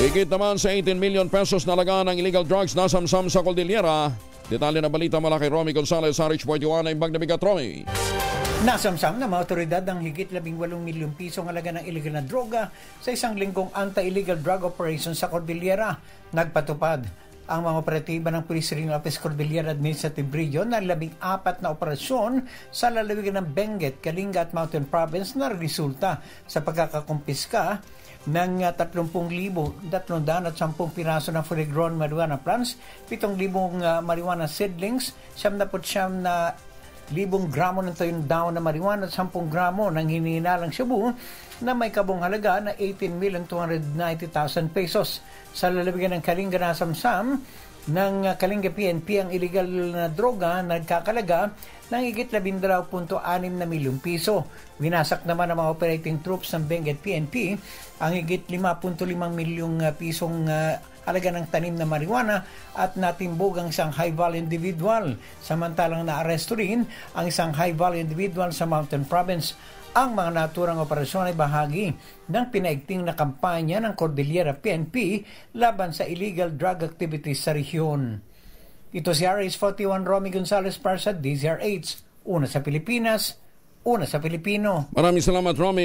Higit naman sa 18 million pesos na laga ng illegal drugs na samsam sa Cordillera. Detalye na balita mula kay Romy Gonzalez sa Rich 41 na imbag na bigat, Romy. Nasamsam ng mga otoridad ang higit 18 milyong pisong halaga ng illegal na droga sa isang linggong anti-illegal drug operation sa Cordillera. Nagpatupad ang mga operatiba ng Police Regional Office Cordillera Administrative Region ng 14 na operasyon sa lalawigan ng Benguet, Kalinga at Mountain Province na resulta sa pagkakakumpiska ng 30,310 piraso ng fully grown marijuana plants, 7,000 marijuana seedlings, 79 na 1,000 gramo ng tuyong daon na marijuana at 10 gramo ng hinihinalang shabu na may kabong halaga na 18,290,000 pesos. Sa lalawigan ng Kalinga na samsam ng Kalinga PNP ang illegal na droga nagkakalaga ng higit 12.6 na milyong piso. Winasak naman ng mga operating troops ng Benguet PNP ang higit 5.5 milyong pisong halaga ng tanim na marijuana at natimbog ang isang high-value individual. Samantalang naaresto rin ang isang high-value individual sa Mountain Province. Ang mga naturang operasyon ay bahagi ng pinaigting na kampanya ng Cordillera PNP laban sa illegal drug activities sa rehiyon. Ito si RH41 Romy Gonzalez para sa DZRH. Una sa Pilipinas, una sa Pilipino. Maraming salamat, Romy.